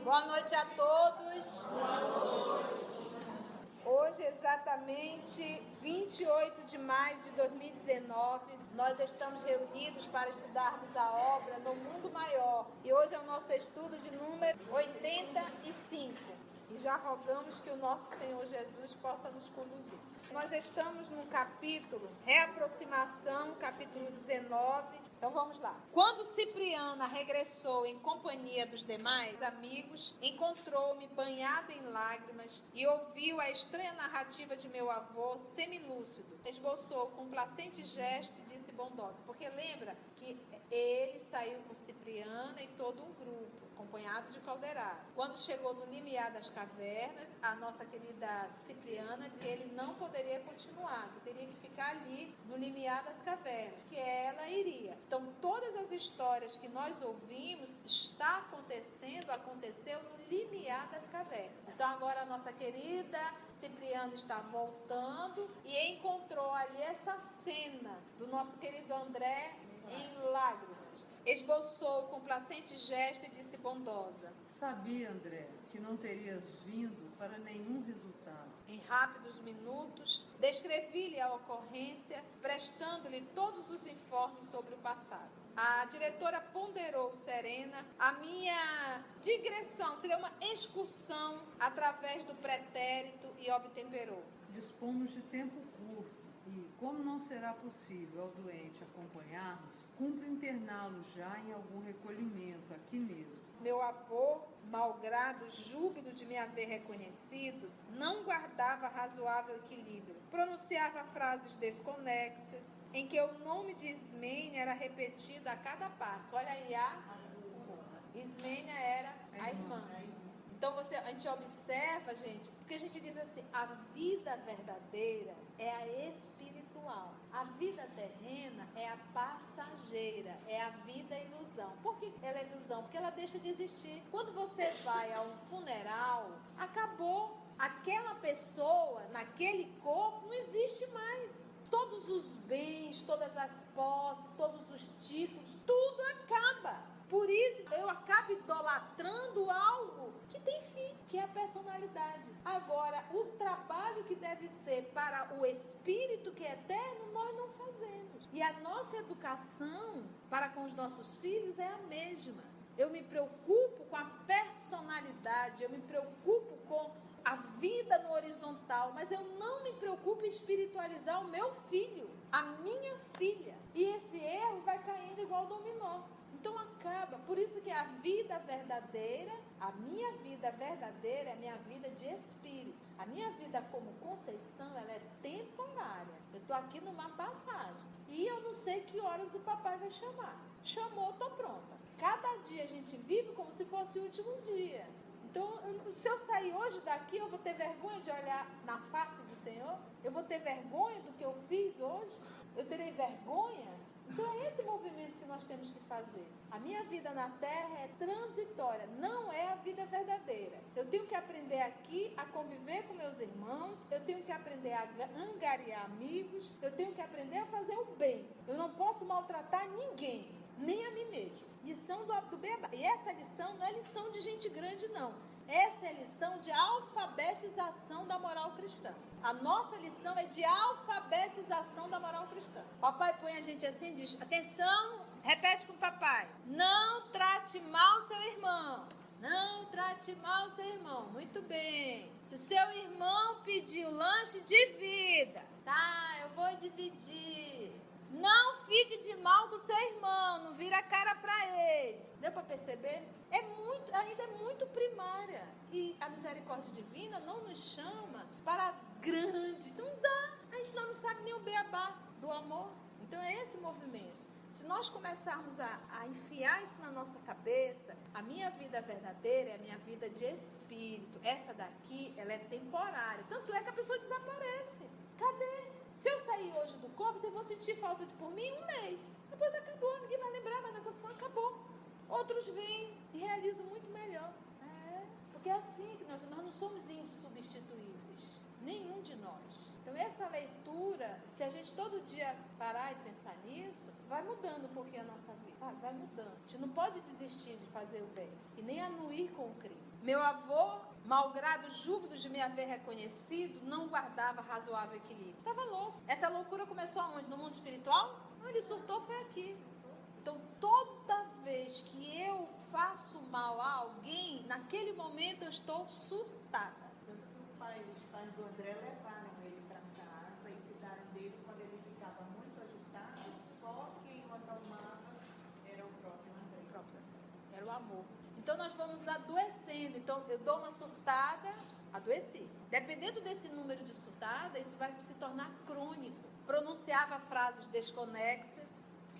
Boa noite a todos. Hoje, exatamente 28 de maio de 2019, nós estamos reunidos para estudarmos a obra No Mundo Maior. E hoje é o nosso estudo de número 85. E já rogamos que o nosso Senhor Jesus possa nos conduzir. Nós estamos no capítulo Reaproximação, capítulo 19. Então vamos lá. Quando Cipriana regressou em companhia dos demais amigos, encontrou-me banhada em lágrimas e ouviu a estranha narrativa de meu avô semilúcido. Esboçou com complacente gesto e disse bondosa. Porque lembra que ele saiu com Cipriana e todo um grupo, acompanhado de Calderaro. Quando chegou no limiar das cavernas, a nossa querida Cipriana disse que ele não poderia continuar, que teria que ficar ali no limiar das cavernas, que ela iria. Então, todas as histórias que nós ouvimos aconteceu no limiar das cavernas. Então, agora a nossa querida Cipriana está voltando e encontrou ali essa cena do nosso querido André em lágrimas. Esboçou o complacente gesto e disse bondosa. Sabia, André, que não terias vindo para nenhum resultado. Em rápidos minutos, descrevi-lhe a ocorrência, prestando-lhe todos os informes sobre o passado. A diretora ponderou serena a minha digressão, seria uma excursão através do pretérito e obtemperou. Dispomos de tempo curto e, como não será possível ao doente acompanhar-nos, cumpre interná-lo já em algum recolhimento aqui mesmo. Meu avô, malgrado o júbilo de me haver reconhecido, não guardava razoável equilíbrio. Pronunciava frases desconexas, em que o nome de Ismênia era repetido a cada passo. Olha aí, Ismênia era a irmã. Então a gente observa, gente, porque a gente diz assim, a vida verdadeira é a espiritual. A vida terrena é a passageira, é a vida ilusão. Por que ela é ilusão? Porque ela deixa de existir. Quando você vai a um funeral, acabou. Aquela pessoa, naquele corpo, não existe mais. Todos os bens, todas as posses, todos os títulos, tudo acaba. Por isso, eu acabo idolatrando algo que tem fim, que é a personalidade. Agora, o trabalho que deve ser para o espírito que é eterno, nós não fazemos. E a nossa educação para com os nossos filhos é a mesma. Eu me preocupo com a personalidade, eu me preocupo com a vida no horizontal, mas eu não me preocupo em espiritualizar o meu filho, a minha filha. E esse erro vai caindo igual dominó. Então acaba, por isso que a vida verdadeira, a minha vida verdadeira é a minha vida de espírito. A minha vida como Conceição, ela é temporária. Eu estou aqui numa passagem e eu não sei que horas o papai vai chamar. Chamou, estou pronta. Cada dia a gente vive como se fosse o último dia. Então, se eu sair hoje daqui, eu vou ter vergonha de olhar na face do Senhor? Eu vou ter vergonha do que eu fiz hoje? Eu terei vergonha? Então é esse movimento que nós temos que fazer. A minha vida na terra é transitória, não é a vida verdadeira. Eu tenho que aprender aqui a conviver com meus irmãos, eu tenho que aprender a angariar amigos, eu tenho que aprender a fazer o bem. Eu não posso maltratar ninguém, nem a mim mesmo. Lição do Beabá. E essa lição não é lição de gente grande, não. Essa é a lição de alfabetização da moral cristã. A nossa lição é de alfabetização da moral cristã. Papai põe a gente assim e diz, atenção, repete com o papai. Não trate mal seu irmão. Não trate mal seu irmão. Muito bem. Se o seu irmão pedir o lanche, divida. Tá, eu vou dividir. Não fique de mal com seu irmão, não vira a cara para ele. Deu para perceber? Ainda é muito primária. E a misericórdia divina não nos chama para grande. Não dá. A gente não sabe nem o beabá do amor. Então é esse movimento. Se nós começarmos a enfiar isso na nossa cabeça, a minha vida verdadeira é a minha vida de espírito. Essa daqui, ela é temporária. Tanto é que a pessoa desaparece. Cadê? Se eu sair hoje do corpo, vocês vão sentir falta por mim 1 mês. Depois acabou, ninguém vai lembrar, mas a negociação acabou. Outros vêm e realizam muito melhor. Porque é assim que nós não somos insubstituíveis. Nenhum de nós. Então essa leitura, se a gente todo dia parar e pensar nisso, vai mudando um pouquinho a nossa vida, sabe? Vai mudando. A gente não pode desistir de fazer o bem e nem anuir com o crime. Meu avô, malgrado júbilo de me haver reconhecido, não guardava razoável equilíbrio. Estava louco. Essa loucura começou aonde? No mundo espiritual? Não, ele surtou foi aqui. Então toda vez que eu faço mal a alguém, naquele momento eu estou surtada. Os pais do André levaram ele para casa e cuidaram dele quando ele ficava muito agitado. Só quem o acalmava era o próprio André. Era o amor. Então nós vamos adoecendo. Então eu dou uma surtada, adoeci. Dependendo desse número de surtada, isso vai se tornar crônico. Pronunciava frases desconexas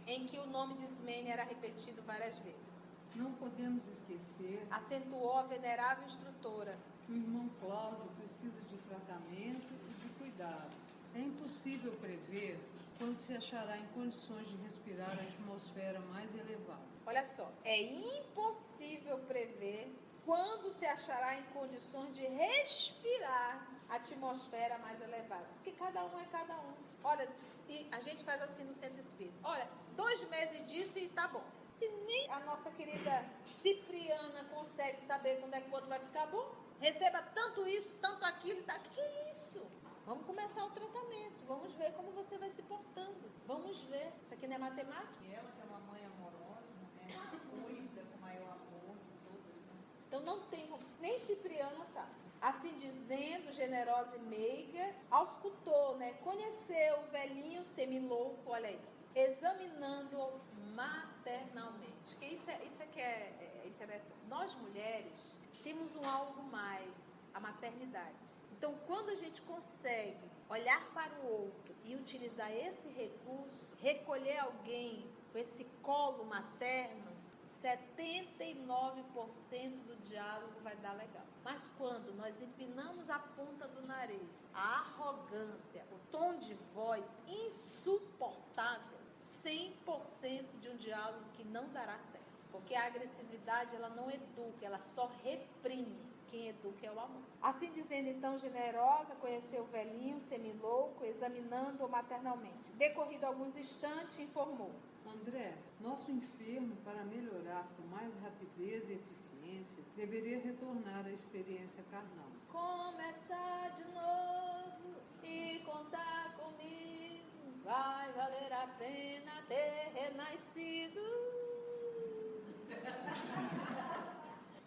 em que o nome de Ismênia era repetido várias vezes. Não podemos esquecer, acentuou a venerável instrutora, que o irmão Cláudio precisa de tratamento e de cuidado. É impossível prever quando se achará em condições de respirar a atmosfera mais elevada. Olha só, é impossível prever quando se achará em condições de respirar a atmosfera mais elevada. Porque cada um é cada um. Olha, e a gente faz assim no centro espírita. Olha, 2 meses disso e tá bom. Se nem a nossa querida Cipriana consegue saber quando é que o outro vai ficar bom, receba tanto isso, tanto aquilo, tá? Que é isso? Vamos começar o tratamento. Vamos ver como você vai se portando. Vamos ver. Isso aqui não é matemática? E ela que é uma mãe amorosa, né? Cuida com maior amor de todos, né? Então não tem como. Nem Cipriana sabe. Assim dizendo, generosa e meiga, auscultou, né? Conheceu o velhinho semilouco, olha aí, examinando-o maternalmente. Que isso é que é interessante. Nós mulheres temos um algo mais, a maternidade. Então, quando a gente consegue olhar para o outro e utilizar esse recurso, recolher alguém com esse colo materno, 79% do diálogo vai dar legal. Mas quando nós empinamos a ponta do nariz, a arrogância, o tom de voz insuportável, 100% de um diálogo que não dará certo. Porque a agressividade, ela não educa, ela só reprime. Quem educa é o amor. Assim dizendo, então, generosa, conheceu o velhinho semilouco, examinando-o maternalmente. Decorrido alguns instantes, informou: André, nosso enfermo, para melhorar com mais rapidez e eficiência, deveria retornar à experiência carnal. Começar de novo e contar comigo, vai valer a pena ter renascido.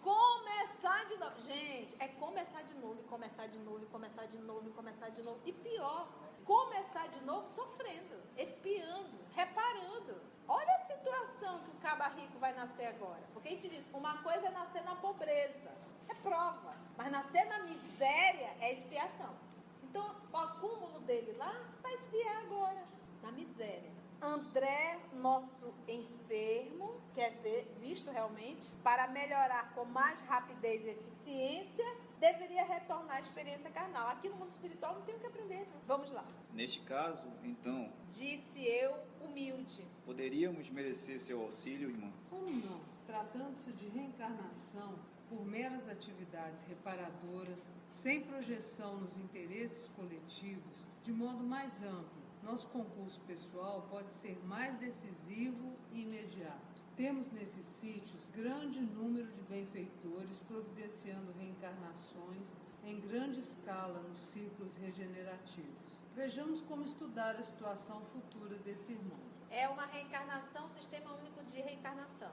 Começar de novo. Gente, é começar de novo, e começar de novo, e começar de novo, e começar de novo. E pior, começar de novo sofrendo, espiando, reparando. Olha a situação que o caba rico vai nascer agora. Porque a gente diz, uma coisa é nascer na pobreza, é prova. Mas nascer na miséria é expiação. Então, o acúmulo dele lá vai expiar agora, na miséria. André, nosso enfermo, quer ver, visto realmente, para melhorar com mais rapidez e eficiência, deveria retornar à experiência carnal. Aqui no mundo espiritual não tem o que aprender. Vamos lá. Neste caso, então, disse eu, humilde, poderíamos merecer seu auxílio, irmão? Como não? Tratando-se de reencarnação, por meras atividades reparadoras, sem projeção nos interesses coletivos, de modo mais amplo, nosso concurso pessoal pode ser mais decisivo e imediato. Temos nesses sítios grande número de benfeitores providenciando reencarnações em grande escala nos círculos regenerativos. Vejamos como estudar a situação futura desse irmão. É uma reencarnação, sistema único de reencarnação.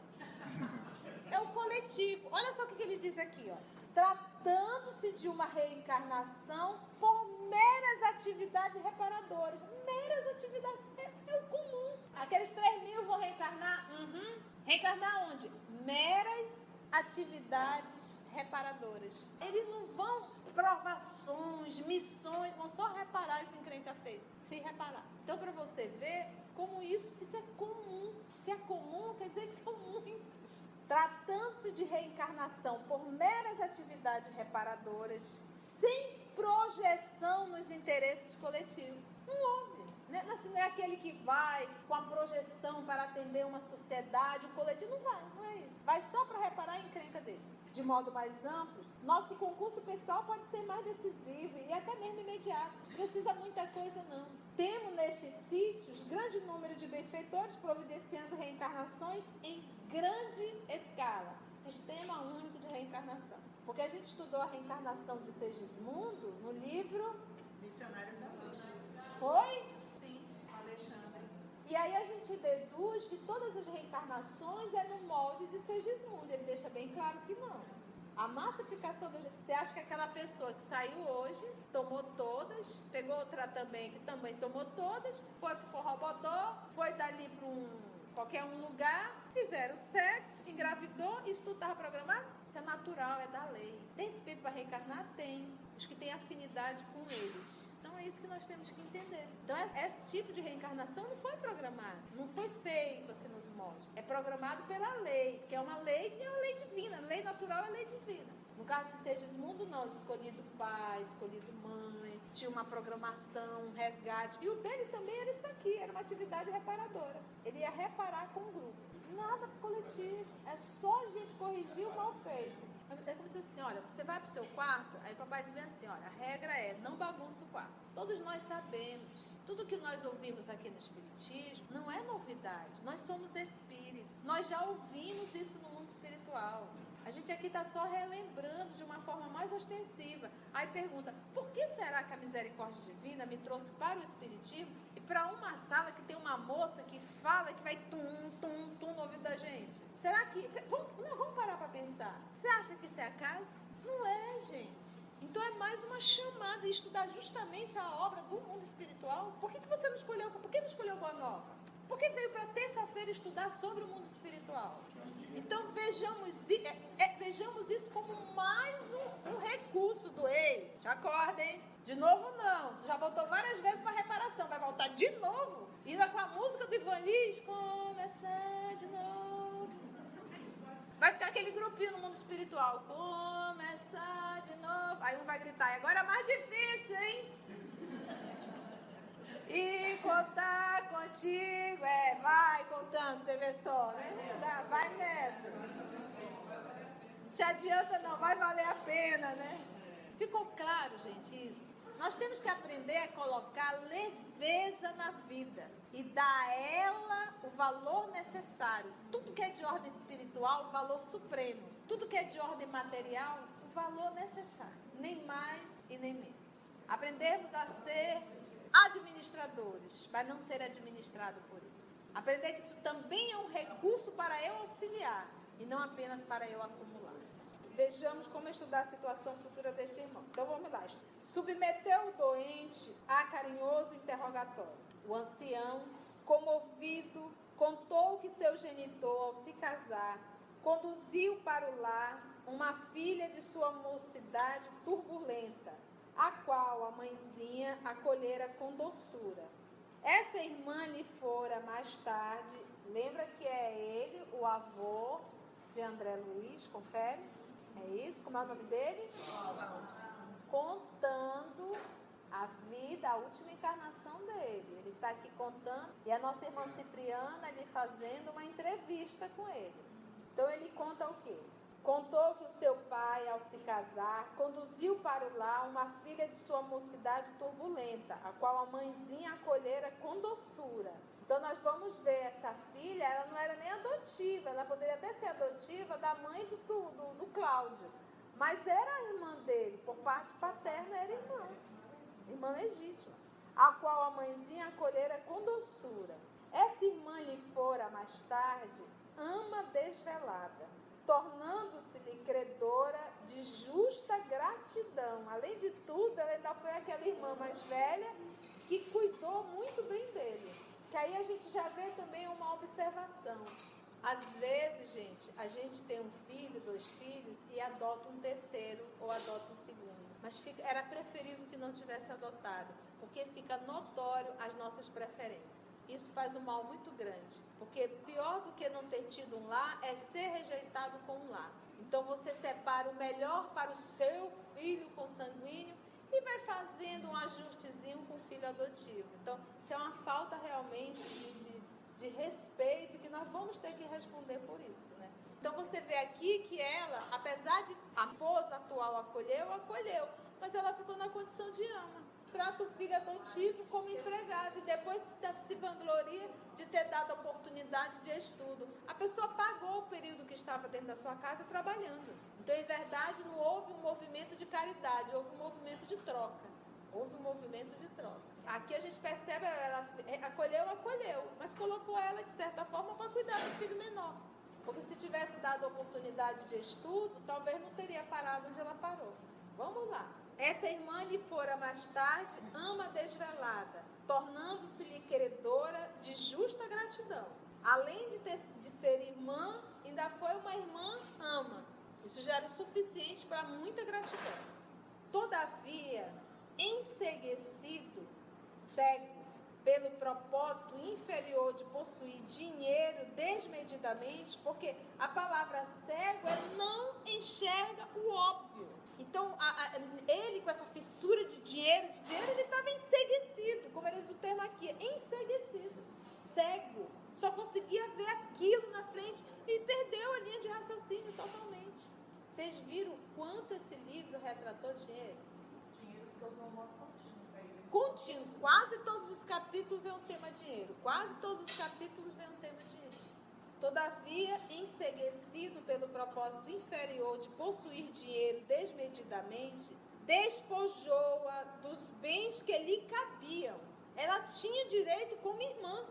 É o coletivo. Olha só o que ele diz aqui, ó. Tratando-se de uma reencarnação por meras atividades reparadoras. Meras atividades, é o comum. Aqueles 3.000 vão reencarnar? Reencarnar onde? Meras atividades reparadoras. Eles não vão provações, missões, vão só reparar esse encrenca feito. Se reparar. Então, para você ver, como isso é comum. Se é comum, quer dizer que são muitos. Tratando-se de reencarnação por meras atividades reparadoras, sem projeção nos interesses coletivos. Não houve. Não é aquele que vai com a projeção para atender uma sociedade, um coletivo. Não é isso. Vai só para reparar a encrenca dele. De modo mais amplo, nosso concurso pessoal pode ser mais decisivo e até mesmo imediato. Precisa muita coisa, não. Temos nestes sítios grande número de benfeitores providenciando reencarnações em grande escala. Sistema único de reencarnação. Porque a gente estudou a reencarnação de Segismundo no livro Missionários da Luz. Foi? Sim, Alexandre. E aí a gente deduz que todas as reencarnações é no molde de Segismundo. Ele deixa bem claro que não. A massificação do... Você acha que aquela pessoa que saiu hoje, tomou todas, pegou outra também, que também tomou todas, foi pro Forrobodó, foi dali para qualquer lugar, fizeram sexo, engravidou, isso tudo estava programado? Isso é natural, é da lei. Tem espírito para reencarnar? Tem. Os que têm afinidade com eles. Então é isso que nós temos que entender. Então esse tipo de reencarnação não foi programado, não foi feito assim nos moldes. É programado pela lei, que é uma lei divina. Lei natural é lei divina. No caso de Segismundo, não. Escolhido pai, escolhido mãe, tinha uma programação, um resgate. E o dele também era isso aqui, era uma atividade reparadora. Ele ia reparar com o grupo. Nada coletivo. É só a gente corrigir o mal feito. É como se assim, olha, você vai pro seu quarto, aí o papai diz bem assim, olha, a regra é, não bagunça o quarto. Todos nós sabemos, tudo que nós ouvimos aqui no Espiritismo não é novidade, nós somos espíritos, nós já ouvimos isso no mundo espiritual. A gente aqui está só relembrando de uma forma mais ostensiva. Aí pergunta, por que será que a misericórdia divina me trouxe para o Espiritismo e para uma sala que tem uma moça que fala, que vai tum no ouvido da gente? Será que... Vamos parar para pensar. Você acha que isso é acaso? Não é, gente. Então é mais uma chamada de estudar justamente a obra do mundo espiritual. Por que você não escolheu? Por que não escolheu Boa Nova? Por que veio para terça-feira estudar sobre o mundo espiritual? Então vejamos isso como mais um recurso do ei. Já acordem. De novo não. Já voltou várias vezes para reparação. Vai voltar de novo. Ainda com a música do Ivan Lins. Começar de novo. Vai ficar aquele grupinho no mundo espiritual. Começar de novo. Aí um vai gritar. E agora é mais difícil, hein? E contar contigo, vai contando, você vê só, né? Vai nessa. Não te adianta não, vai valer a pena, né? Ficou claro, gente, isso? Nós temos que aprender a colocar leveza na vida e dar a ela o valor necessário. Tudo que é de ordem espiritual, o valor supremo. Tudo que é de ordem material, o valor necessário. Nem mais e nem menos. Aprendermos a ser administradores, mas não ser administrado por isso. Aprender que isso também é um recurso para eu auxiliar e não apenas para eu acumular. Vejamos como estudar a situação futura deste irmão. Então vamos lá. Submeteu o doente a carinhoso interrogatório. O ancião, comovido, contou que seu genitor, ao se casar, conduziu para o lar uma filha de sua mocidade turbulenta, a qual a mãezinha acolhera com doçura. Essa irmã lhe fora mais tarde, lembra que é ele, o avô de André Luiz, confere? É isso? Como é o nome dele? Contando a vida, a última encarnação dele. Ele está aqui contando, e a nossa irmã Cipriana lhe fazendo uma entrevista com ele. Então ele conta o quê? Contou que o seu pai, ao se casar, conduziu para o lar uma filha de sua mocidade turbulenta, a qual a mãezinha acolhera com doçura. Então nós vamos ver essa filha, ela não era nem adotiva, ela poderia até ser adotiva da mãe do Cláudio, mas era a irmã dele, por parte paterna era irmã legítima, a qual a mãezinha acolhera com doçura. Essa irmã lhe fora mais tarde ama desvelada, tornando-se-lhe credora de justa gratidão. Além de tudo, ela ainda foi aquela irmã mais velha que cuidou muito bem dele. Que aí a gente já vê também uma observação. Às vezes, gente, a gente tem um filho, 2 filhos e adota um terceiro ou adota um segundo. Mas era preferível que não tivesse adotado, porque fica notório as nossas preferências. isso faz um mal muito grande. Porque pior do que não ter tido um lar é ser rejeitado com um lar. Então você separa o melhor para o seu filho consanguíneo e vai fazendo um ajustezinho com o filho adotivo. Então, isso é uma falta realmente de respeito que nós vamos ter que responder por isso, né? Então você vê aqui que ela, apesar de a esposa atual acolheu, mas ela ficou na condição de ama. Trata o filho adotivo como empregado e depois se vangloria de ter dado a oportunidade de estudo. A pessoa pagou o período que estava dentro da sua casa trabalhando. Então, em verdade, não houve um movimento de caridade, houve um movimento de troca. Aqui a gente percebe, ela acolheu, mas colocou ela, de certa forma, para cuidar do filho menor. Porque se tivesse dado a oportunidade de estudo, talvez não teria parado onde ela parou. Vamos lá. Essa irmã lhe fora mais tarde ama desvelada, tornando-se-lhe credora de justa gratidão. Além de ser irmã, ainda foi uma irmã ama. Isso já era o suficiente para muita gratidão. Todavia, enceguecido, cego, pelo propósito inferior de possuir dinheiro desmedidamente, porque a palavra cego não enxerga o óbvio. Então, ele com essa fissura de dinheiro, ele estava enceguecido, como ele diz o termo aqui, enceguecido, cego, só conseguia ver aquilo na frente e perdeu a linha de raciocínio totalmente. Vocês viram o quanto esse livro retratou dinheiro? Dinheiro se tornou um modo contínuo. Quase todos os capítulos vem o tema dinheiro. Todavia, enceguecido pelo propósito inferior de possuir dinheiro desmedidamente, despojou-a dos bens que lhe cabiam. Ela tinha direito como irmã.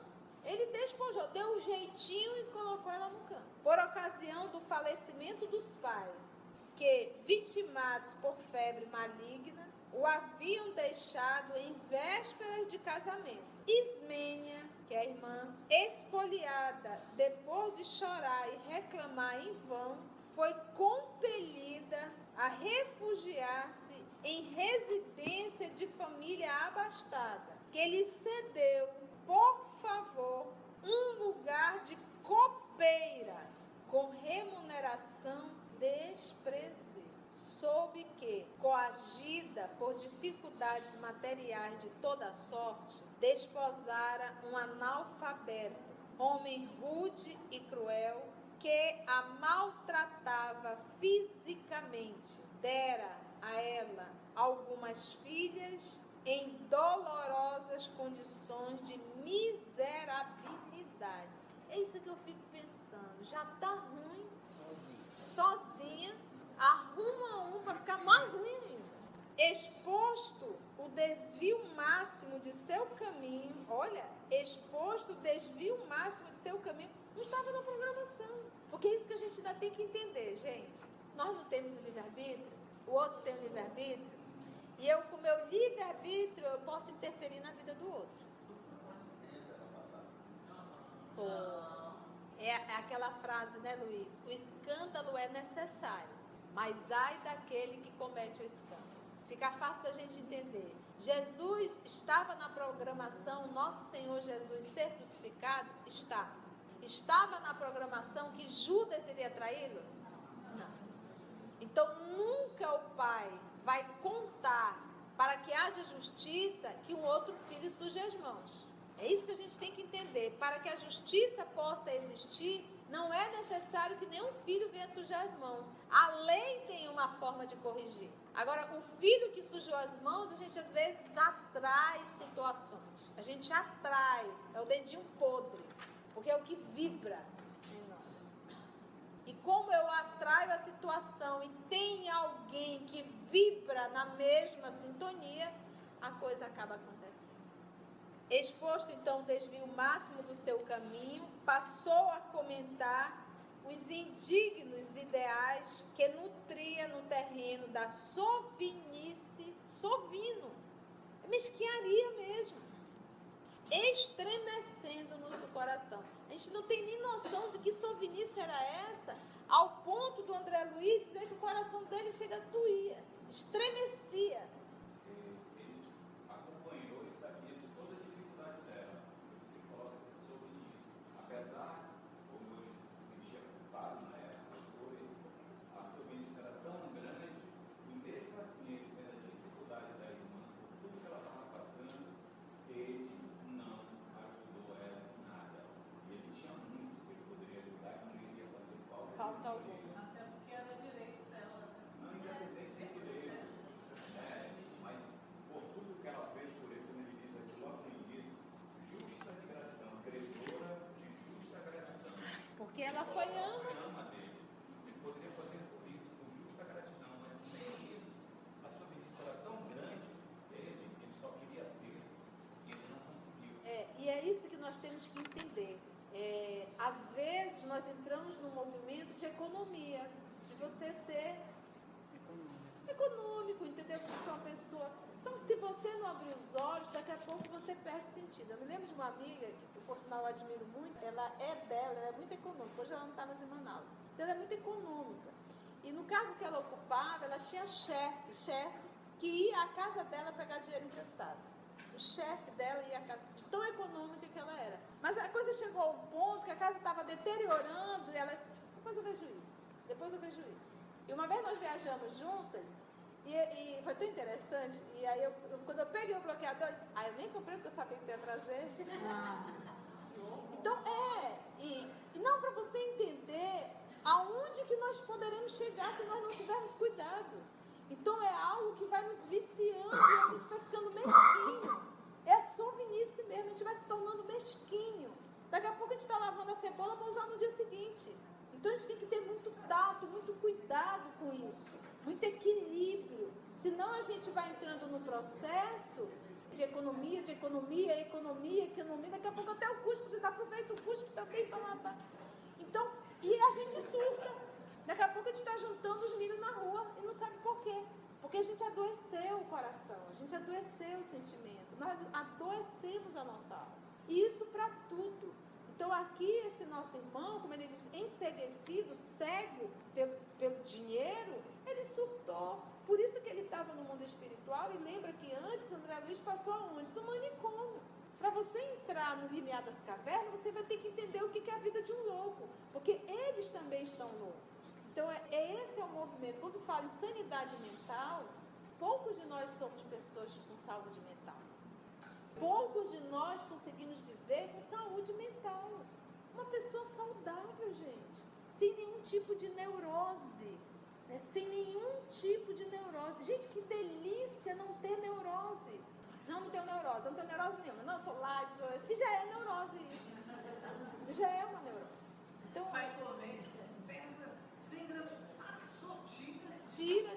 Ele despojou, deu um jeitinho e colocou ela no canto. Por ocasião do falecimento dos pais, que, vitimados por febre maligna, o haviam deixado em vésperas de casamento. Ismênia, que é a irmã, espoliada, depois de chorar e reclamar em vão, foi compelida a refugiar-se em residência de família abastada, que lhe cedeu, por favor, um lugar de copeira, com remuneração desprezível. Soube que, coagida por dificuldades materiais de toda sorte, desposara um analfabeto, homem rude e cruel, que a maltratava fisicamente. Dera a ela algumas filhas em dolorosas condições de miserabilidade. É isso que eu fico pensando. Já está ruim, sozinha, arruma um para ficar mais ruim ainda. Exposto o desvio máximo de seu caminho, não estava na programação. Porque é isso que a gente ainda tem que entender, gente. Nós não temos o livre-arbítrio, o outro tem o livre-arbítrio, e eu, com o meu livre-arbítrio, eu posso interferir na vida do outro. É aquela frase, né, Luiz? O escândalo é necessário, mas ai daquele que comete o escândalo. Fica fácil da gente entender. Jesus estava na programação, nosso Senhor Jesus ser crucificado? Estava na programação que Judas iria traí-lo? Não. Então nunca o pai vai contar para que haja justiça que um outro filho suje as mãos. É isso que a gente tem que entender. Para que a justiça possa existir, não é necessário que nenhum filho venha sujar as mãos. A lei tem uma forma de corrigir. Agora, o filho que sujou as mãos, a gente às vezes atrai situações. A gente atrai, é o dedinho podre, porque é o que vibra em nós. E como eu atraio a situação e tem alguém que vibra na mesma sintonia, a coisa acaba acontecendo. Exposto então o desvio máximo do seu caminho, passou a comentar os indignos ideais que nutria no terreno da sovinice, sovino, é mesquinharia mesmo, estremecendo-nos o coração. A gente não tem nem noção de que sovinice era essa, ao ponto do André Luiz dizer que o coração dele chega a doía, estremecia. Ele acompanhou e sabia de toda a dificuldade dela. Ele coloca temos que entender. Às vezes nós entramos num movimento de economia, de você ser econômico, entendeu? Você é uma pessoa. Só se você não abrir os olhos, daqui a pouco você perde sentido. Eu me lembro de uma amiga, que por sinal eu admiro muito, ela é muito econômica, hoje ela não está mais em Manaus. Então ela é muito econômica. E no cargo que ela ocupava, ela tinha chefe que ia à casa dela pegar dinheiro emprestado. O chefe dela ia à casa, de tão econômica que ela era. Mas a coisa chegou a um ponto que a casa estava deteriorando e ela disse, depois eu vejo isso. E uma vez nós viajamos juntas, e foi tão interessante, e aí quando eu peguei o bloqueador, eu disse, eu nem comprei porque eu sabia que ia trazer. Então e não, para você entender aonde que nós poderemos chegar se nós não tivermos cuidado. Então é algo que vai nos viciando e a gente vai ficando mesquinho. É sovinice mesmo, a gente vai se tornando mesquinho. Daqui a pouco a gente está lavando a cebola para usar no dia seguinte. Então a gente tem que ter muito tato, muito cuidado com isso, muito equilíbrio. Senão a gente vai entrando no processo de economia. Daqui a pouco até o cuspe, aproveita o cuspe também para matar. Então, e a gente surta. Daqui a pouco a gente está juntando os milhos na rua e não sabe por quê. Porque a gente adoeceu o coração, a gente adoeceu o sentimento, nós adoecemos a nossa alma. E isso para tudo. Então aqui esse nosso irmão, como ele diz, enceguecido, cego pelo dinheiro, ele surtou. Por isso que ele estava no mundo espiritual e lembra que antes André Luiz passou aonde? No manicômio. Para você entrar no limiar das cavernas, você vai ter que entender o que é a vida de um louco, porque eles também estão loucos. Então, esse é o movimento. Quando fala em sanidade mental, poucos de nós somos pessoas com saúde mental. Poucos de nós conseguimos viver com saúde mental. Uma pessoa saudável, gente. Sem nenhum tipo de neurose. Né? Sem nenhum tipo de neurose. Gente, que delícia não ter neurose. Não tenho neurose nenhuma. Não, sou light, e já é neurose isso. Já é uma neurose. Então, Tira.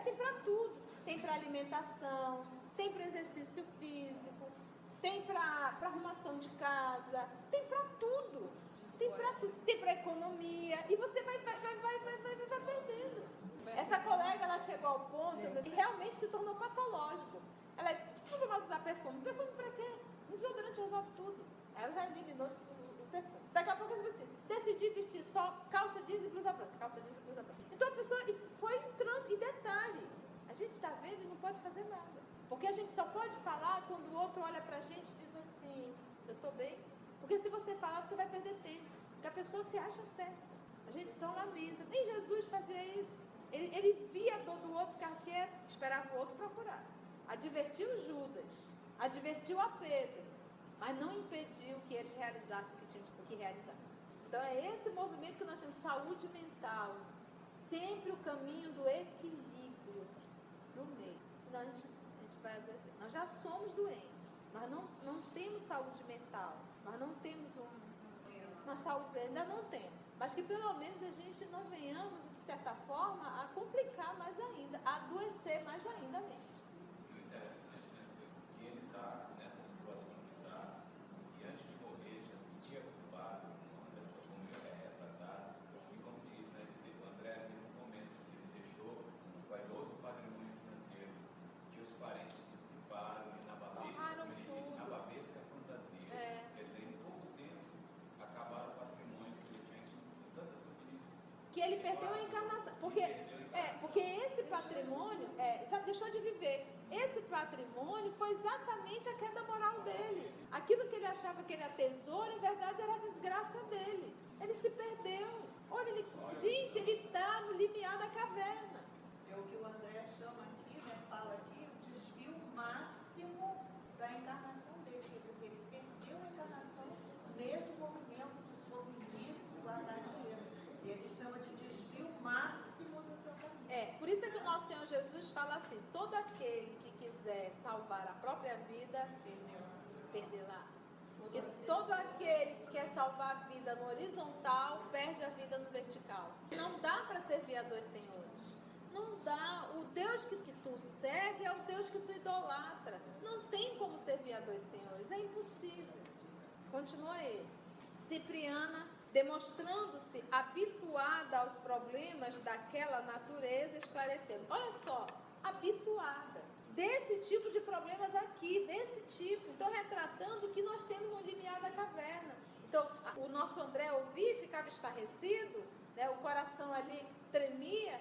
Tem para tudo. Tem para alimentação, tem para exercício físico, tem para arrumação de casa, tem para tudo. Tem para economia. E você vai perdendo. Essa colega, ela chegou ao ponto que realmente se tornou patológico. Ela disse, não vou mais usar perfume. Perfume para quê? Um desodorante resolve tudo. Ela já eliminou o perfume. Daqui a pouco ela disse assim, decidi vestir só calça jeans e blusa branca. Então a pessoa foi entrando, e detalhe, a gente está vendo e não pode fazer nada. Porque a gente só pode falar quando o outro olha pra gente e diz assim, eu estou bem. Porque se você falar, você vai perder tempo. Porque a pessoa se acha certa. A gente só lamenta. Nem Jesus fazia isso. Ele via a dor do outro, ficar quieto, esperava o outro procurar. Advertiu Judas, advertiu a Pedro, mas não impediu que eles realizassem o que tinham que realizar. Então é esse movimento que nós temos, saúde mental, sempre o caminho do equilíbrio, do meio. Senão a gente vai adoecer. Nós já somos doentes, nós não temos saúde mental, nós não temos uma saúde, ainda não temos, mas que pelo menos a gente não venhamos, de certa forma, a complicar mais ainda, a adoecer mais ainda a mente. O interessante, né, que ele está nessa situação que está, e antes de morrer já se sentia culpado, a sua família é retratado, e como diz, né, o André, no momento que ele deixou um vaidoso patrimônio financeiro, que os parentes dissiparam e na babesca fantasia, quer dizer, em pouco tempo acabaram o patrimônio que ele tinha com tanta submissão. Que ele perdeu a encarnação, porque esse patrimônio, deixou de viver. Esse patrimônio foi exatamente a queda moral dele. Aquilo que ele achava que era tesouro, em verdade era a desgraça dele. Ele se perdeu. Olha, gente, ele está no limiar da caverna. É o que o André chama aqui, né? Fala aqui, o desvio máximo da encarnação dele. Quer dizer, ele perdeu a encarnação nesse movimento de sobrevivência e guardar dinheiro. E ele chama de desvio máximo do seu caminho. Por isso é que o nosso Senhor Jesus fala assim, todo aquele que quiser salvar a própria vida, perderá. Porque todo aquele que quer salvar a vida no horizontal, perde a vida no vertical. Não dá para servir a dois senhores. Não dá. O Deus que tu serve é o Deus que tu idolatra. Não tem como servir a dois senhores. É impossível. Continua ele. Cipriana, demonstrando-se habituada aos problemas daquela natureza, esclareceu. Olha só, habituada. Desse tipo de problemas aqui, desse tipo. Então, retratando que nós temos no limiar da caverna. Então, o nosso André ouvia e ficava estarrecido, né? O coração ali tremia,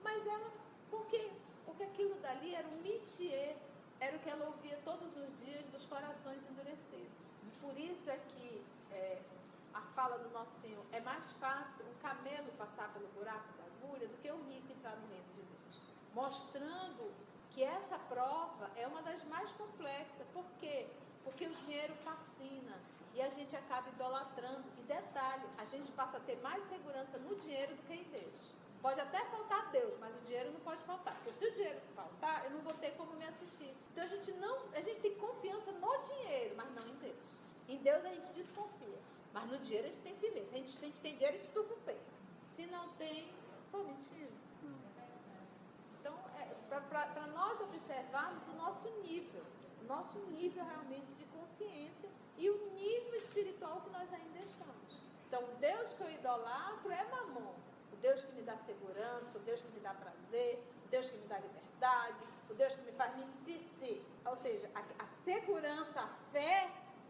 mas ela, por quê? Porque aquilo dali era um métier, era o que ela ouvia todos os dias dos corações endurecidos. Por isso é que a fala do nosso Senhor, é mais fácil o camelo passar pelo buraco da agulha do que o rico entrar no reino de Deus. Mostrando que essa prova é uma das mais complexas. Por quê? Porque o dinheiro fascina e a gente acaba idolatrando. E detalhe, a gente passa a ter mais segurança no dinheiro do que em Deus. Pode até faltar Deus, mas o dinheiro não pode faltar. Porque se o dinheiro faltar, eu não vou ter como me assistir. Então a gente tem confiança no dinheiro, mas não em Deus. Em Deus a gente desconfia, mas no dinheiro a gente tem firmeza. Se a gente tem dinheiro, a gente turva o peito. Se não tem, estou mentindo. Então, para nós observarmos o nosso nível realmente de consciência e o nível espiritual que nós ainda estamos. Então, o Deus que eu idolatro é Mamon. O Deus que me dá segurança, o Deus que me dá prazer, o Deus que me dá liberdade, o Deus que me faz me sissi. Ou seja, a segurança, a fé,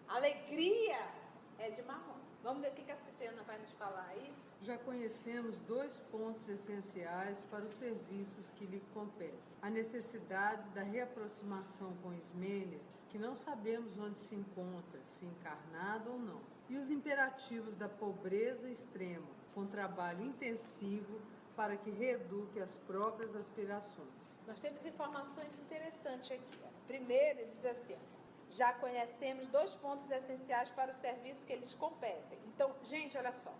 a alegria é de Mamon. Vamos ver o que a Cipriana vai nos falar aí. Já conhecemos 2 pontos essenciais para os serviços que lhe competem. A necessidade da reaproximação com Ismênia, que não sabemos onde se encontra, se encarnada ou não. E os imperativos da pobreza extrema, com trabalho intensivo para que reeduque as próprias aspirações. Nós temos informações interessantes aqui. Primeiro, ele diz assim, já conhecemos 2 pontos essenciais para o serviço que eles competem. Então, gente, olha só.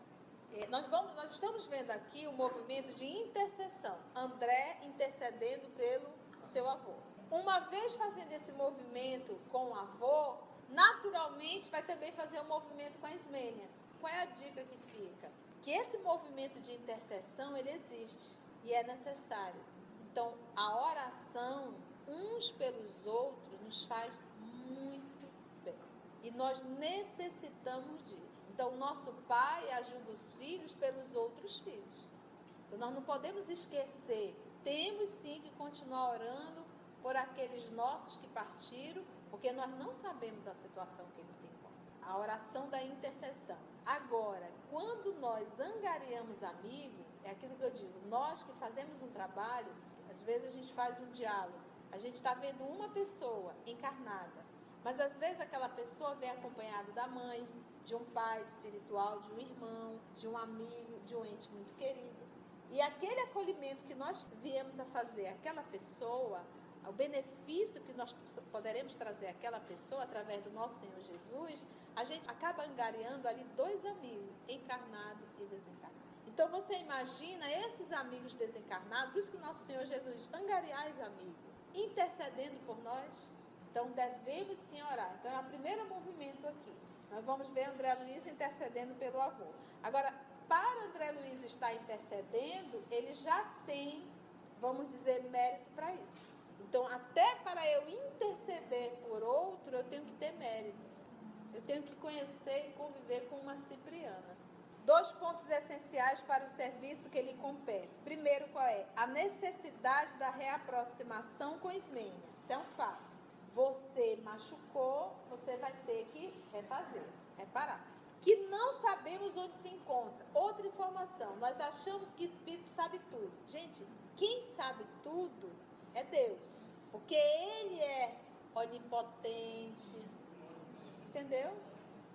Nós estamos vendo aqui o movimento de intercessão. André intercedendo pelo seu avô. Uma vez fazendo esse movimento com o avô, naturalmente vai também fazer um movimento com a Ismênia. Qual é a dica que fica? Que esse movimento de intercessão, ele existe e é necessário. Então, a oração uns pelos outros nos faz muito bem. E nós necessitamos disso. Então, o nosso pai ajuda os filhos pelos outros filhos. Então, nós não podemos esquecer. Temos sim que continuar orando por aqueles nossos que partiram, porque nós não sabemos a situação que eles se encontram. A oração da intercessão. Agora, quando nós angariamos amigo, é aquilo que eu digo, nós que fazemos um trabalho, às vezes a gente faz um diálogo, a gente está vendo uma pessoa encarnada, mas às vezes aquela pessoa vem acompanhada da mãe, de um pai espiritual, de um irmão, de um amigo, de um ente muito querido. E aquele acolhimento que nós viemos a fazer àquela pessoa, o benefício que nós poderemos trazer àquela pessoa através do nosso Senhor Jesus, a gente acaba angariando ali 2 amigos, encarnado e desencarnado. Então você imagina esses amigos desencarnados, por isso que o nosso Senhor Jesus, angariais amigos, intercedendo por nós. Então devemos sim orar. Então é o primeiro movimento aqui. Nós vamos ver André Luiz intercedendo pelo avô. Agora, para André Luiz estar intercedendo, ele já tem, vamos dizer, mérito para isso. Então, até para eu interceder por outro, eu tenho que ter mérito. Eu tenho que conhecer e conviver com uma Cipriana. 2 pontos essenciais para o serviço que ele compete. Primeiro, qual é? A necessidade da reaproximação com Ismênia. Isso é um fato. Você machucou, você vai ter que refazer, reparar. Que não sabemos onde se encontra. Outra informação, nós achamos que Espírito sabe tudo. Gente, quem sabe tudo é Deus. Porque Ele é onipotente. Entendeu?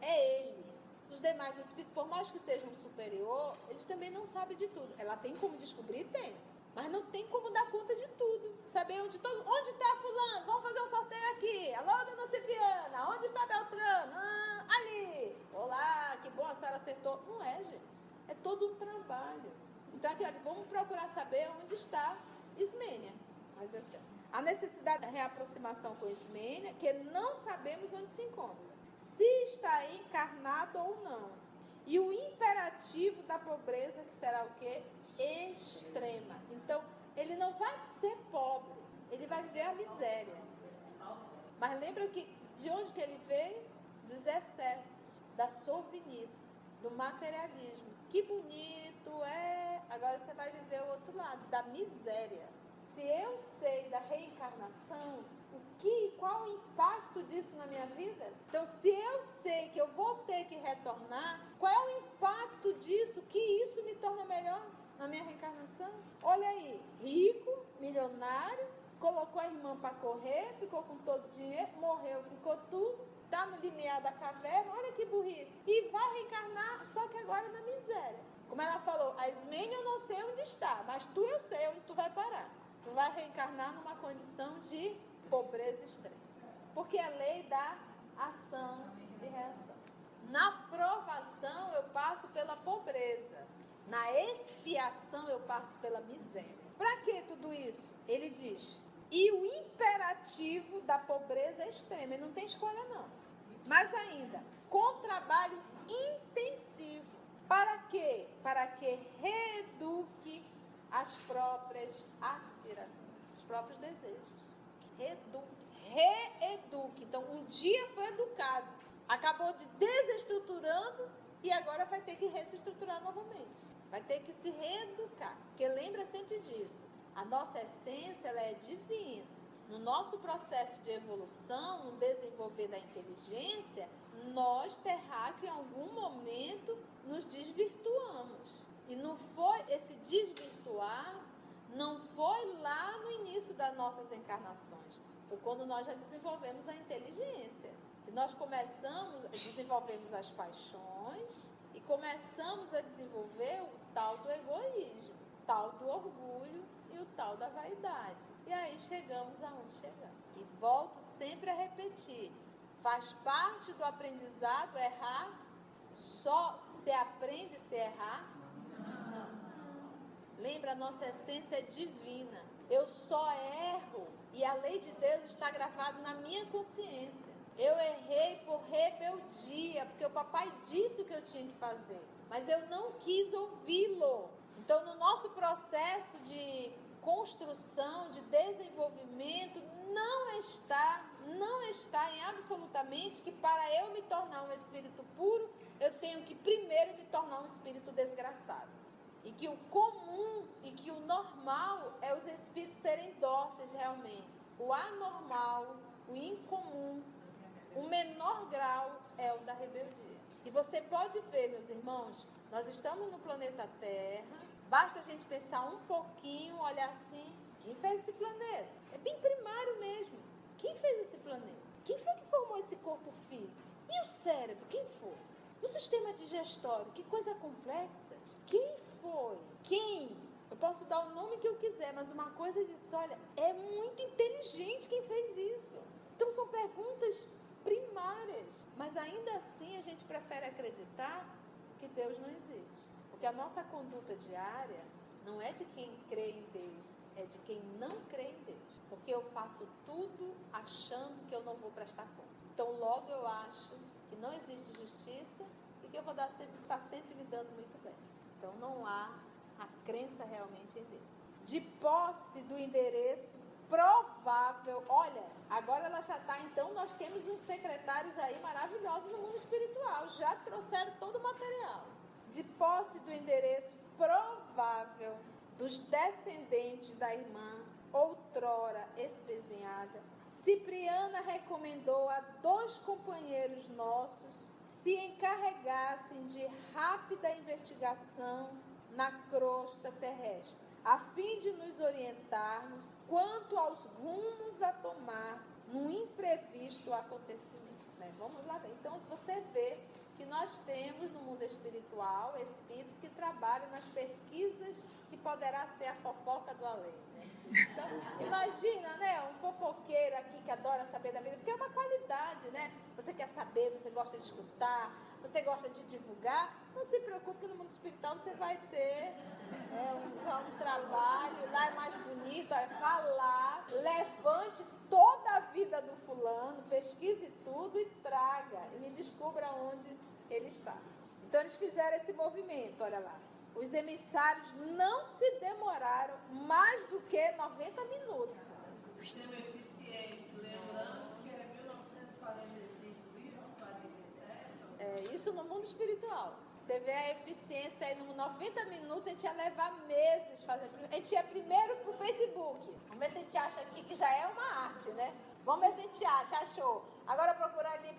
É Ele. Os demais espíritos, por mais que sejam superior, eles também não sabem de tudo. Ela tem como descobrir? Tem. Mas não tem como dar conta de tudo. Saber onde está fulano? Vamos fazer um sorteio aqui. Alô, dona Cipriana. Onde está Beltrano? Ali. Olá, que bom, a senhora acertou. Não é, gente. É todo um trabalho. Então, aqui, olha, vamos procurar saber onde está Ismênia. A necessidade da reaproximação com Ismênia, que não sabemos onde se encontra. Se está encarnado ou não. E o imperativo da pobreza, que será o quê? Extrema. Então, ele não vai ser pobre, ele vai ver a miséria. Mas lembra que de onde que ele veio? Dos excessos. da sovinice, do materialismo. Que bonito é! Agora você vai viver o outro lado, da miséria. Se eu sei da reencarnação, qual o impacto disso na minha vida? Então, se eu sei que eu vou ter que retornar, qual é o impacto disso? Que isso me torna melhor na minha reencarnação? Olha aí, rico, milionário, colocou a irmã para correr, ficou com todo o dinheiro, morreu, ficou tudo, está no limiar da caverna, olha que burrice. E vai reencarnar, só que agora na miséria. Como ela falou, a Ismênia eu não sei onde está, mas tu eu sei onde tu vai parar. Tu vai reencarnar numa condição de pobreza extrema. Porque é lei da ação e reação. Na provação eu passo pela pobreza. Na expiação eu passo pela miséria. Para que tudo isso? Ele diz, e o imperativo da pobreza é extremo. Ele não tem escolha não. Mas ainda, com trabalho intensivo. Para quê? Para que reeduque as próprias aspirações, os próprios desejos. Reeduque. Então, um dia foi educado, acabou de desestruturando e agora vai ter que reestruturar novamente. Vai ter que se reeducar. Porque lembra sempre disso. A nossa essência, ela é divina. No nosso processo de evolução, no desenvolver da inteligência, nós, terráqueo, em algum momento, nos desvirtuamos. E não foi esse desvirtuar, não foi lá no início das nossas encarnações. Foi quando nós já desenvolvemos a inteligência. E nós desenvolvemos as paixões e começamos a desenvolver o tal do egoísmo, o tal do orgulho e o tal da vaidade. E aí chegamos aonde chegamos. E volto sempre a repetir, faz parte do aprendizado errar? Só se aprende se errar? Lembra, a nossa essência é divina. Eu só erro e a lei de Deus está gravada na minha consciência. Eu errei por rebeldia, porque o papai disse o que eu tinha que fazer, mas eu não quis ouvi-lo. Então, no nosso processo de construção, de desenvolvimento, não está em absolutamente que para eu me tornar um espírito puro, eu tenho que primeiro me tornar um espírito desgraçado. E que o comum e que o normal é os espíritos serem dóceis realmente. O anormal, o incomum, o menor grau é o da rebeldia. E você pode ver, meus irmãos, nós estamos no planeta Terra, basta a gente pensar um pouquinho, olhar assim, quem fez esse planeta? É bem primário mesmo. Quem fez esse planeta? Quem foi que formou esse corpo físico? E o cérebro? Quem foi? O sistema digestório? Que coisa complexa. Quem foi? Quem? Eu posso dar o nome que eu quiser, mas uma coisa é dizer, olha, é muito inteligente quem fez isso. Então são perguntas primárias, mas ainda assim a gente prefere acreditar que Deus não existe. Porque a nossa conduta diária não é de quem crê em Deus, é de quem não crê em Deus. Porque eu faço tudo achando que eu não vou prestar conta. Então logo eu acho que não existe justiça e que eu vou estar sempre me dando muito bem. Então não há a crença realmente em Deus. De posse do endereço provável, olha, agora ela já está, então nós temos uns secretários aí maravilhosos no mundo espiritual, já trouxeram todo o material. De posse do endereço provável dos descendentes da irmã, outrora espezinhada, Cipriana recomendou a 2 companheiros nossos se encarregassem de rápida investigação na crosta terrestre, a fim de nos orientarmos quanto aos rumos a tomar num imprevisto acontecimento. Né? Vamos lá ver. Então, você vê que nós temos no mundo espiritual espíritos que trabalham nas pesquisas que poderá ser a fofoca do além. Né? Então, imagina, né, um fofoqueiro aqui que adora saber da vida, porque é uma qualidade, né? Você quer saber, você gosta de escutar, você gosta de divulgar, não se preocupe que no mundo espiritual você vai ter um trabalho, lá é mais bonito, falar, levante toda a vida do fulano, pesquise tudo e traga, e me descubra onde ele está. Então eles fizeram esse movimento, olha lá. Os emissários não se demoraram mais do que 90 minutos. Sistema eficiente, lembrando que é 1945 e 47. Isso espiritual. Você vê a eficiência aí, nos 90 minutos a gente ia levar meses fazendo. A gente ia primeiro pro Facebook. Vamos ver se a gente acha aqui, que já é uma arte, né? Vamos ver se a gente achou. Agora procura ali,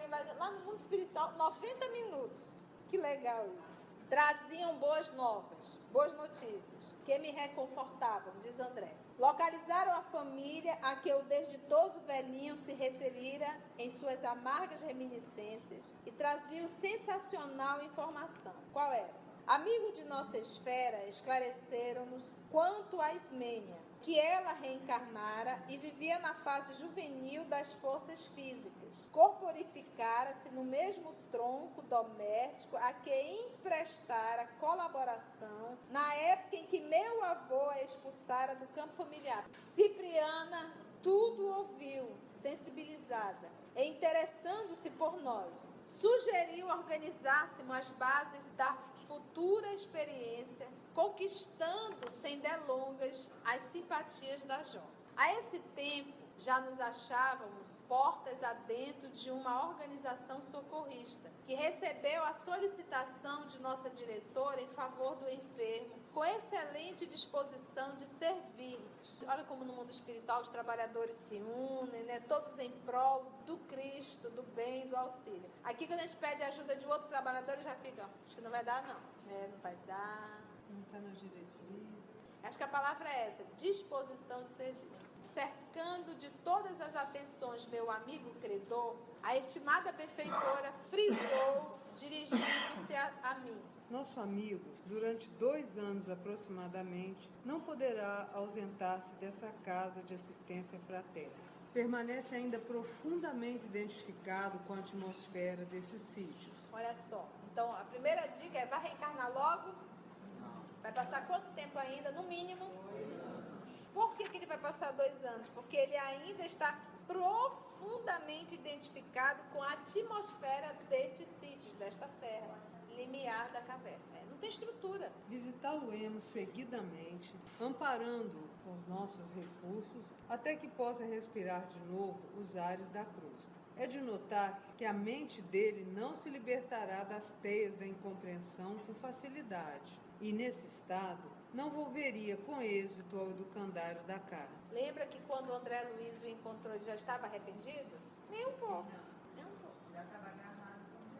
vai lá no mundo espiritual, 90 minutos. Que legal isso. Traziam boas novas, boas notícias, que me reconfortavam, diz André. Localizaram a família a que o desditoso velhinho se referira em suas amargas reminiscências e traziam sensacional informação. Qual era? Amigo de nossa esfera esclareceram-nos quanto a Ismênia, que ela reencarnara e vivia na fase juvenil das forças físicas. Corporificara-se no mesmo tronco doméstico a que emprestara colaboração na época em que meu avô a expulsara do campo familiar. Cipriana tudo ouviu, sensibilizada, e interessando-se por nós, sugeriu organizássemos as bases da futura experiência, conquistando sem delongas as simpatias da Jó. A esse tempo, já nos achávamos portas adentro de uma organização socorrista, que recebeu a solicitação de nossa diretora em favor do enfermo, com excelente disposição de servir-nos. Olha como no mundo espiritual os trabalhadores se unem, né? Todos em prol do Cristo, do bem, do auxílio. Aqui quando a gente pede ajuda de outro trabalhador, ele já fica, acho que não vai dar não. Não vai dar. Não está nas diretrizes. Acho que a palavra é essa, disposição de servir. Cercando de todas as atenções meu amigo credor, a estimada benfeitora frisou, dirigindo-se a mim. Nosso amigo, durante 2 anos aproximadamente, não poderá ausentar-se dessa casa de assistência fraterna. Permanece ainda profundamente identificado com a atmosfera desses sítios. Olha só, então a primeira dica é: vai reencarnar logo? Não. Vai passar quanto tempo ainda? No mínimo 2 anos. Por que ele vai passar 2 anos? Porque ele ainda está profundamente identificado com a atmosfera destes sítios, desta terra, limiar da caverna. Não tem estrutura. Visitá-lo-emos seguidamente, amparando-o com os nossos recursos, até que possa respirar de novo os ares da crosta. É de notar que a mente dele não se libertará das teias da incompreensão com facilidade, e nesse estado não volveria com êxito ao educandário da carne. Lembra que quando o André Luiz o encontrou, ele já estava arrependido? Nem um pouco. Nem um pouco.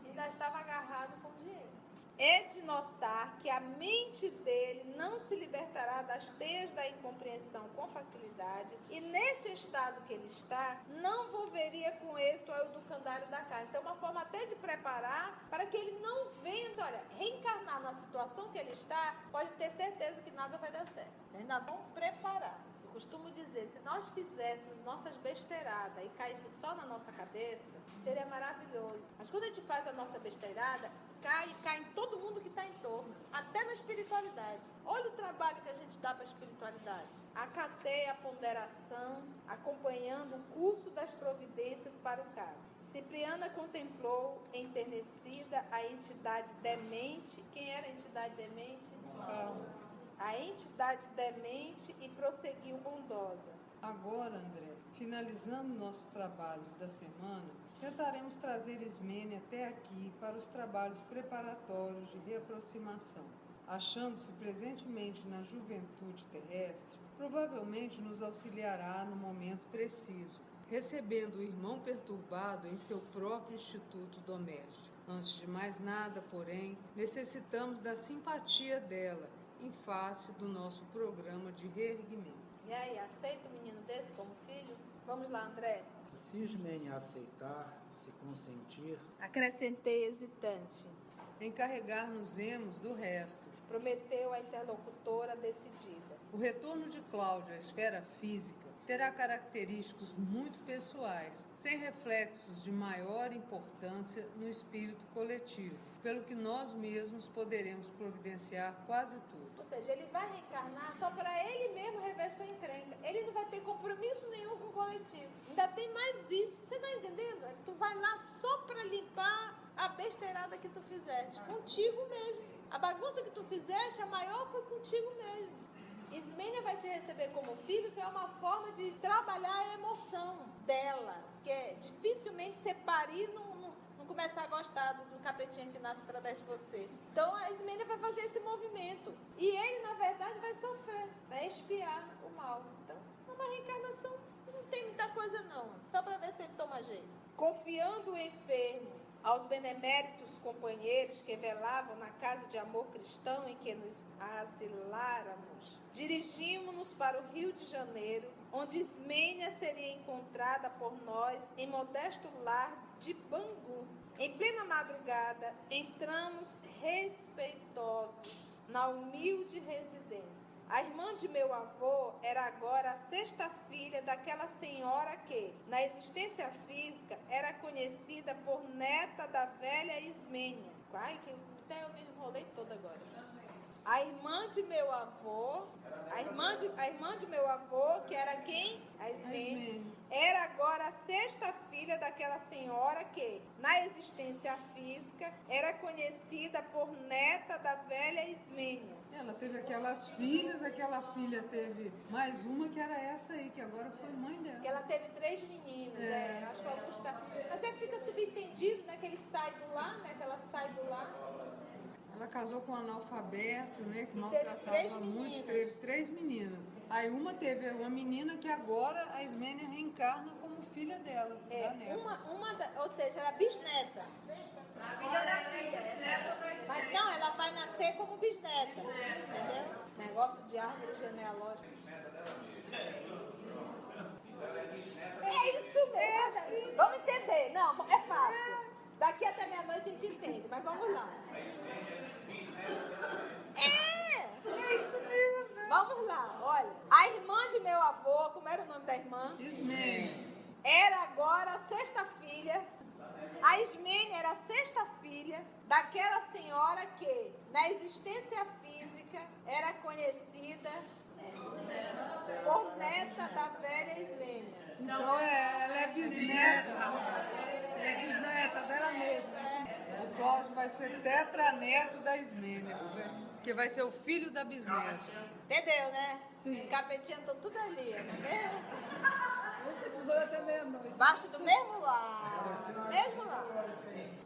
Ainda estava agarrado com o dinheiro. É de notar que a mente dele não se libertará das teias da incompreensão com facilidade, e neste estado que ele está, não volveria com êxito ao educandário da carne. Então, uma forma até de preparar para que ele não venha, olha, reencarnar na situação que ele está, pode ter certeza que nada vai dar certo. Ainda vamos preparar. Eu costumo dizer, se nós fizéssemos nossas besteiradas e caísse só na nossa cabeça, seria maravilhoso. Mas quando a gente faz a nossa besteirada, cai em todo mundo que está em torno, até na espiritualidade. Olha o trabalho que a gente dá para a espiritualidade. Acatei a ponderação, acompanhando o curso das providências para o caso. Cipriana contemplou, enternecida, a entidade demente. Quem era a entidade demente? A entidade demente, e prosseguiu bondosa. Agora, André, finalizando nossos trabalhos da semana, tentaremos trazer Ismênia até aqui para os trabalhos preparatórios de reaproximação. Achando-se presentemente na juventude terrestre, provavelmente nos auxiliará no momento preciso, recebendo o irmão perturbado em seu próprio instituto doméstico. Antes de mais nada, porém, necessitamos da simpatia dela em face do nosso programa de reerguimento. E aí, aceita um menino desse como filho? Vamos lá, André. Se Ismênia aceitar, se consentir, Acrescentei hesitante. Encarregar-nos-emos do resto. Prometeu a interlocutora decidida. O retorno de Cláudio à esfera física terá característicos muito pessoais, sem reflexos de maior importância no espírito coletivo, pelo que nós mesmos poderemos providenciar quase tudo. Ou seja, ele vai reencarnar só para ele mesmo rever sua encrenca. Ele não vai ter compromisso nenhum com o coletivo. Ainda tem mais isso. Você tá entendendo? Tu vai lá só para limpar a besteirada que tu fizeste. Contigo mesmo. A bagunça que tu fizeste, a maior foi contigo mesmo. Ismênia vai te receber como filho, que é uma forma de trabalhar a emoção dela, que é difícil dificilmente você parir e não começar a gostar do capetinha que nasce através de você. Então a Ismênia vai fazer esse movimento. E ele, na verdade, vai sofrer, vai expiar o mal. Então, uma reencarnação não tem muita coisa não, só para ver se ele toma jeito. Confiando o enfermo aos beneméritos companheiros que velavam na casa de amor cristão em que nos asiláramos, dirigimos-nos para o Rio de Janeiro, onde Ismênia seria encontrada por nós em modesto lar de Bangu. Em plena madrugada, entramos respeitosos na humilde residência. A irmã de meu avô era agora a sexta filha daquela senhora que, na existência física, era conhecida por neta da velha Ismênia. Ai, que até eu me enrolei toda agora. A irmã de meu avô, que era quem? A Ismênia. Era agora a sexta filha daquela senhora que, na existência física, era conhecida por neta da velha Ismênia. Ela teve aquelas filhas, aquela filha teve mais uma que era essa aí, que agora foi mãe dela. Que ela teve 3 meninas, acho que Augusta. Mas aí fica subentendido, né? Que ele sai do lar, né? Que ela sai do lar. Ela casou com um analfabeto, né? Que E maltratava teve 3 muito, meninas. teve 3 meninas. Aí uma teve uma menina que agora a Ismênia reencarna como filha dela, da neta. Ou seja, era bisneta. Mas não, ela vai nascer como bisneta. Entendeu? Negócio de árvore genealógica. É isso mesmo. Vamos entender. Não, é fácil. Daqui até meia-noite a gente entende, mas vamos lá. É isso mesmo. Vamos lá, olha. A irmã de meu avô, como era o nome da irmã? Ismênia. Era agora a sexta filha. A Ismênia era a sexta filha daquela senhora que, na existência física, era conhecida por neta da velha Ismênia. Então ela é bisneta. É bisneta dela mesma. O Cláudio vai ser tetraneto da Ismênia, que vai ser o filho da bisneta. Entendeu, né? Sim. Os capetinhos estão tudo ali, não é mesmo? Não precisou até meia-noite. Baixo do mesmo lar. Mesmo lá.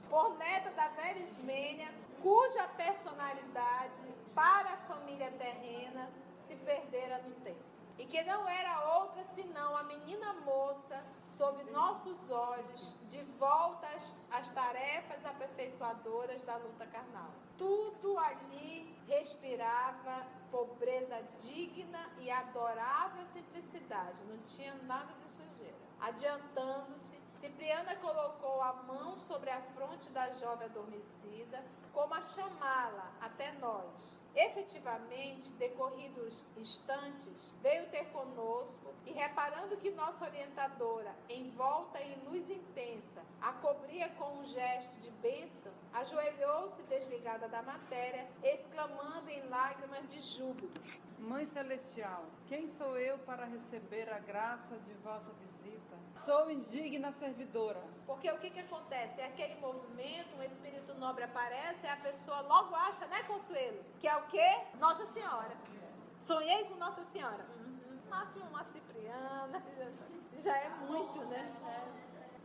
Por neta da velha Ismênia, cuja personalidade para a família terrena se perdera no tempo. E que não era outra senão a menina moça sob nossos olhos, de volta às tarefas aperfeiçoadoras da luta carnal. Tudo ali respirava pobreza digna e adorável simplicidade, não tinha nada de sujeira. Adiantando-se, Cipriana colocou a mão sobre a fronte da jovem adormecida, como a chamá-la até nós. Efetivamente, decorridos instantes, veio ter conosco e, reparando que nossa orientadora, envolta em luz intensa, a cobria com um gesto de bênção, ajoelhou-se desligada da matéria, exclamando em lágrimas de júbilo: Mãe Celestial, quem sou eu para receber a graça de vossa visita? Sou indigna servidora. Porque o que acontece? É aquele movimento, um espírito nobre aparece, e a pessoa logo acha, né, Consuelo? Que é o quê? Nossa Senhora. Sonhei com Nossa Senhora. Máximo uma Cipriana, já é muito, né?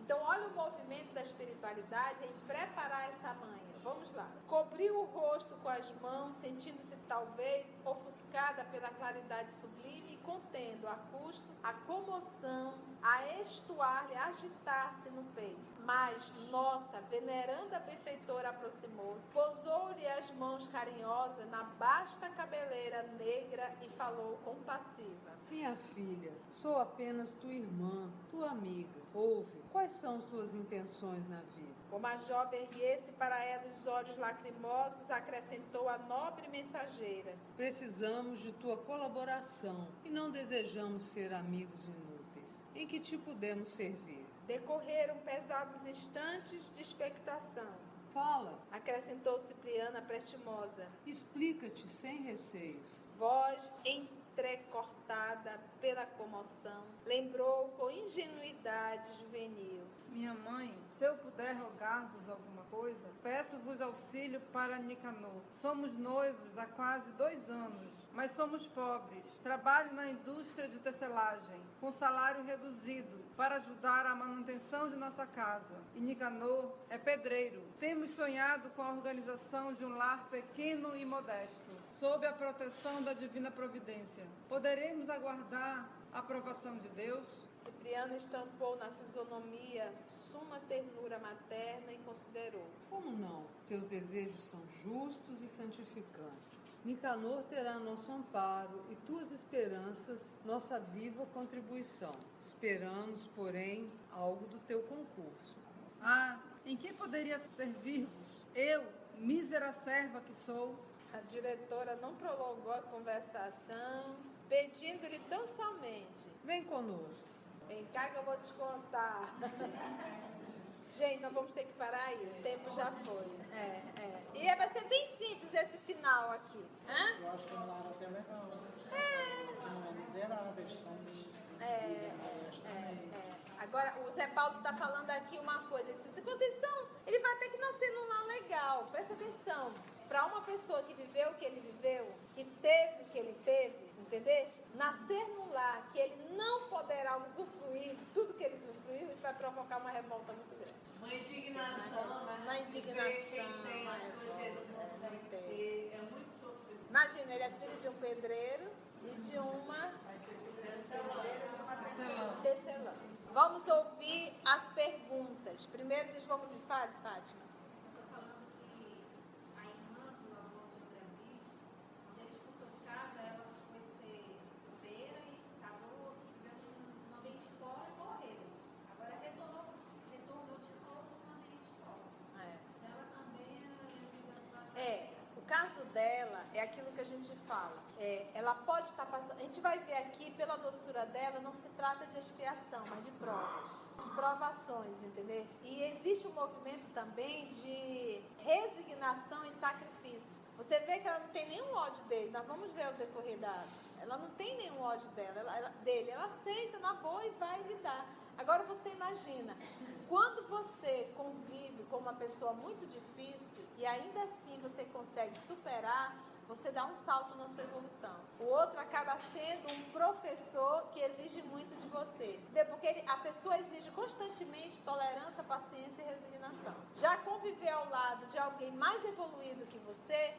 Então, olha o movimento da espiritualidade em preparar essa manha. Vamos lá. Cobriu o rosto com as mãos, sentindo-se talvez ofuscada pela claridade sublime e contendo a custo a comoção, a estuar-lhe, a agitar-se no peito. Mas, nossa, veneranda benfeitora aproximou-se, posou-lhe as mãos carinhosas na basta cabeleira negra e falou compassiva: Minha filha, sou apenas tua irmã, tua amiga. Ouve, quais são suas intenções na vida? Como a jovem erguesse para ela os olhos lacrimosos, acrescentou a nobre mensageira: Precisamos de tua colaboração e não desejamos ser amigos inúteis. Em que te podemos servir? Decorreram pesados instantes de expectação. Fala, Acrescentou Cipriana prestimosa: explica-te sem receios. Vós, em entrecortada pela comoção, lembrou com ingenuidade juvenil. Minha mãe, se eu puder rogar-vos alguma coisa, peço-vos auxílio para Nicanor. Somos noivos há quase 2 anos, mas somos pobres. Trabalho na indústria de tecelagem, com salário reduzido, para ajudar a manutenção de nossa casa. E Nicanor é pedreiro. Temos sonhado com a organização de um lar pequeno e modesto, sob a proteção da divina providência. Poderemos aguardar a aprovação de Deus? Cipriano estampou na fisionomia suma ternura materna e considerou. Como não? Teus desejos são justos e santificantes. Nicanor terá nosso amparo e tuas esperanças nossa viva contribuição. Esperamos, porém, algo do teu concurso. Ah, em que poderia servir-vos? Eu, mísera serva que sou. A diretora não prolongou a conversação, pedindo-lhe tão somente: Vem conosco. vem cá que eu vou te contar. Gente, nós vamos ter que parar aí, o tempo já foi. E vai ser bem simples esse final aqui. Hã? Eu acho que não era até legal. Não é miserável, eles são modestos também. Agora, o Zé Paulo está falando aqui uma coisa. Esse Conceição, ele vai ter que nascer num lar legal. Presta atenção. Para uma pessoa que viveu o que ele viveu, que teve o que ele teve, entendeu? Nascer num lar que ele não poderá usufruir de tudo que ele usufruiu, isso vai provocar uma revolta muito grande. Uma indignação, né? Uma indignação. Quem tem as coisas de educação que ter, é muito sofrido. Imagina, ele é filho de um pedreiro e de uma tecelã. Vamos ouvir as perguntas. Primeiro, vamos ouvir Fátima. Estou falando que a irmã do avô de André Luiz, quando ele expulsou de casa, ela foi ser bobeira e casou e viveu num ambiente pobre e morreu. Agora retornou de novo num ambiente pobre. Ela também O caso dela é aquilo que a gente fala. Ela pode estar passando. A gente vai ver aqui, pela doçura dela, não se trata de expiação, mas de provas, de provações, entendeu? E existe um movimento também de resignação e sacrifício. Você vê que ela não tem nenhum ódio dele. Nós vamos ver o decorrer da. Ela não tem nenhum ódio dele. Ela aceita na boa e vai lidar. Agora você imagina, quando você convive com uma pessoa muito difícil e ainda assim você consegue superar, você dá um salto na sua evolução. O outro acaba sendo um professor que exige muito de você. Porque a pessoa exige constantemente tolerância, paciência e resignação. Já conviver ao lado de alguém mais evoluído que você,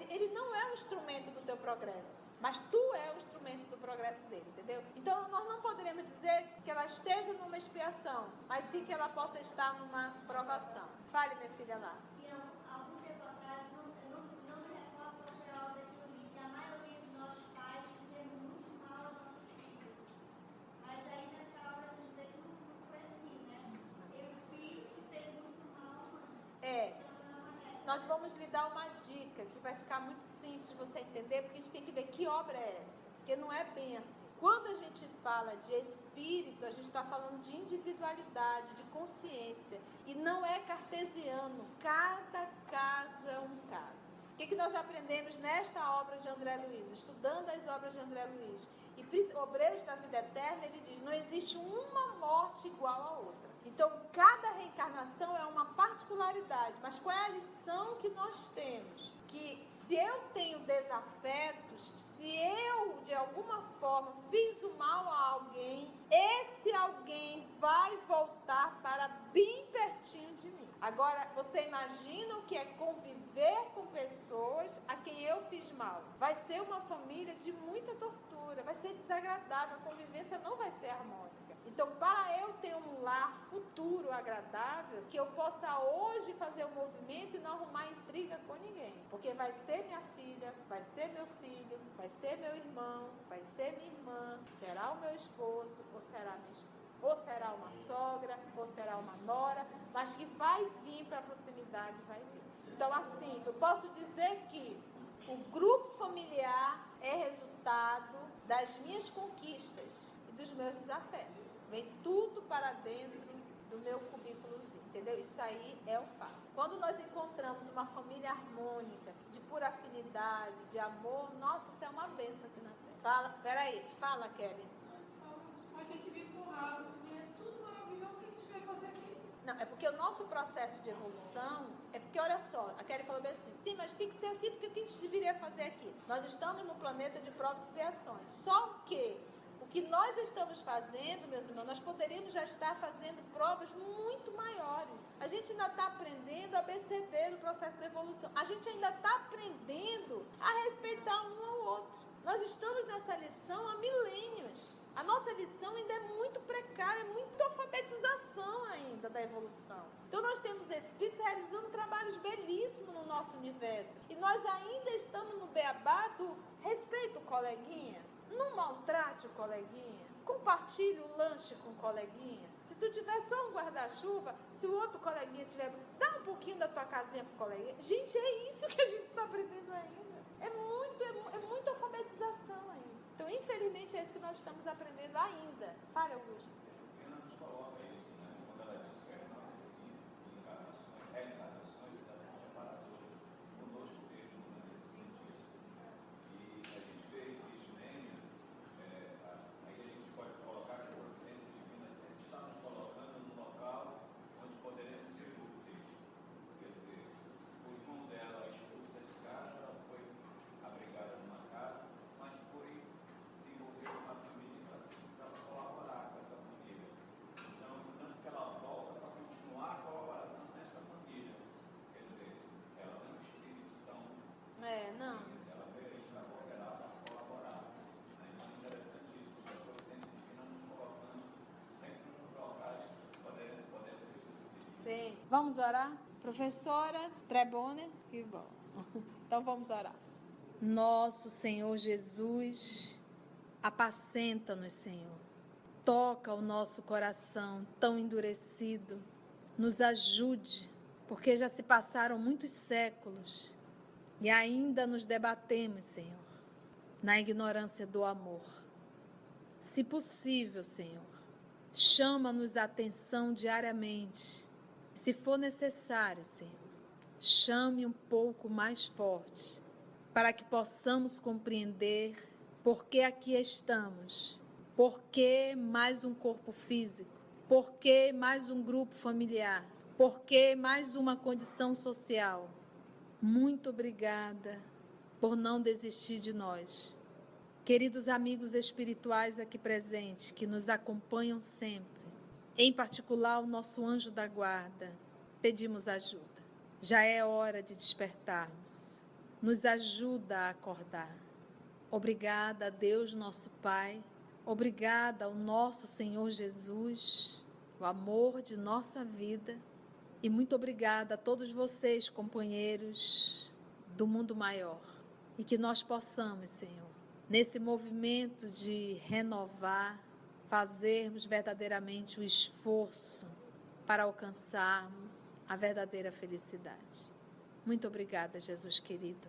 ele não é um instrumento do teu progresso. Mas tu é o instrumento do progresso dele, entendeu? Então, nós não poderemos dizer que ela esteja numa expiação, mas sim que ela possa estar numa provação. Fale, minha filha, lá. E algum tempo atrás, eu não me recordo qual foi a obra que eu li, que a maioria de nós pais fizemos muito mal aos nossos filhos. Mas aí nessa obra a gente vê que não foi assim, né? Eu fiz e fez muito mal. Nós vamos lhe dar uma dica que vai ficar muito simples de você entender, porque a gente tem que ver que obra é essa, porque não é bem assim. Quando a gente fala de espírito, a gente está falando de individualidade, de consciência, e não é cartesiano. Cada caso é um caso. O que nós aprendemos nesta obra de André Luiz, estudando as obras de André Luiz, e Obreiros da Vida Eterna, ele diz, não existe uma morte igual a outra. Então, cada reencarnação é uma particularidade, mas qual é a lição que nós temos? Que se eu tenho desafetos, se eu, de alguma forma, fiz o mal a alguém, esse alguém vai voltar para bem pertinho de mim. Agora, você imagina o que é conviver com pessoas a quem eu fiz mal? Vai ser uma família de muita tortura, vai ser desagradável, a convivência não vai ser harmônica. Então, para eu ter um lar futuro agradável, que eu possa hoje fazer um movimento e não arrumar intriga com ninguém. Porque vai ser minha filha, vai ser meu filho, vai ser meu irmão, vai ser minha irmã, será o meu esposo ou será minha esposa. Ou será uma sogra, ou será uma nora, mas que vai vir para a proximidade, vai vir. Então, assim, eu posso dizer que o grupo familiar é resultado das minhas conquistas e dos meus desafetos. Vem tudo para dentro do meu cubículozinho, entendeu? Isso aí é um fato. Quando nós encontramos uma família harmônica, de pura afinidade, de amor, nossa, isso é uma bênção aqui na Terra. Fala, peraí, fala, Kelly. Mas tem que vir com raiva, é tudo maravilhoso que a gente vai fazer aqui. Não, é porque o nosso processo de evolução, é porque, olha só, a Kelly falou bem assim, sim, mas tem que ser assim, porque o que a gente deveria fazer aqui? Nós estamos num planeta de provas e expiações, só que o que nós estamos fazendo, meus irmãos, nós poderíamos já estar fazendo provas muito maiores. A gente ainda está aprendendo a ABCD do processo de evolução, a gente ainda está aprendendo a respeitar um ao outro. Nós estamos nessa lição há milênios. A nossa lição ainda é muito precária, é muita alfabetização ainda da evolução. Então nós temos espíritos realizando trabalhos belíssimos no nosso universo. E nós ainda estamos no beabá do respeito o coleguinha, não maltrate o coleguinha, compartilhe o lanche com o coleguinha. Se tu tiver só um guarda-chuva, se o outro coleguinha tiver, dá um pouquinho da tua casinha pro coleguinha. Gente, é isso que a gente está aprendendo ainda. É muita alfabetização ainda. Então, infelizmente, é isso que nós estamos aprendendo ainda. Fala, Augusto. A disciplina nos coloca isso, né? Quando ela diz que a nossa encarnações, reencarnações, está sendo separadora conosco mesmo, né, nesse sentido. E a gente vê Ismênia, aí a gente pode colocar que a providência divina sempre está nos colocando no local onde poderemos ser úteis. Quer dizer, o irmão dela expulsa de casa, ela foi abrigada numa casa, mas foi se envolver com uma família que ela precisava colaborar com essa família. Então, portanto, que ela volta para continuar a colaboração nessa família. Quer dizer, ela tem um espírito tão... Não. Ela veio para cooperar, para colaborar. Então, é interessante isso, porque a providência divina nos colocando sempre nos locais podendo ser úteis. Sim. Vamos orar? Professora Trebone, que bom. Então vamos orar. Nosso Senhor Jesus, apacenta-nos, Senhor. Toca o nosso coração tão endurecido. Nos ajude, porque já se passaram muitos séculos e ainda nos debatemos, Senhor, na ignorância do amor. Se possível, Senhor, chama-nos a atenção diariamente. Se for necessário, Senhor, chame um pouco mais forte, para que possamos compreender por que aqui estamos, por que mais um corpo físico, por que mais um grupo familiar, por que mais uma condição social. Muito obrigada por não desistir de nós. Queridos amigos espirituais aqui presentes, que nos acompanham sempre, em particular o nosso anjo da guarda, pedimos ajuda. Já é hora de despertarmos. Nos ajuda a acordar. Obrigada a Deus, nosso Pai. Obrigada ao nosso Senhor Jesus, o amor de nossa vida. E muito obrigada a todos vocês, companheiros do mundo maior. E que nós possamos, Senhor, nesse movimento de renovar, fazermos verdadeiramente o esforço para alcançarmos a verdadeira felicidade. Muito obrigada, Jesus querido.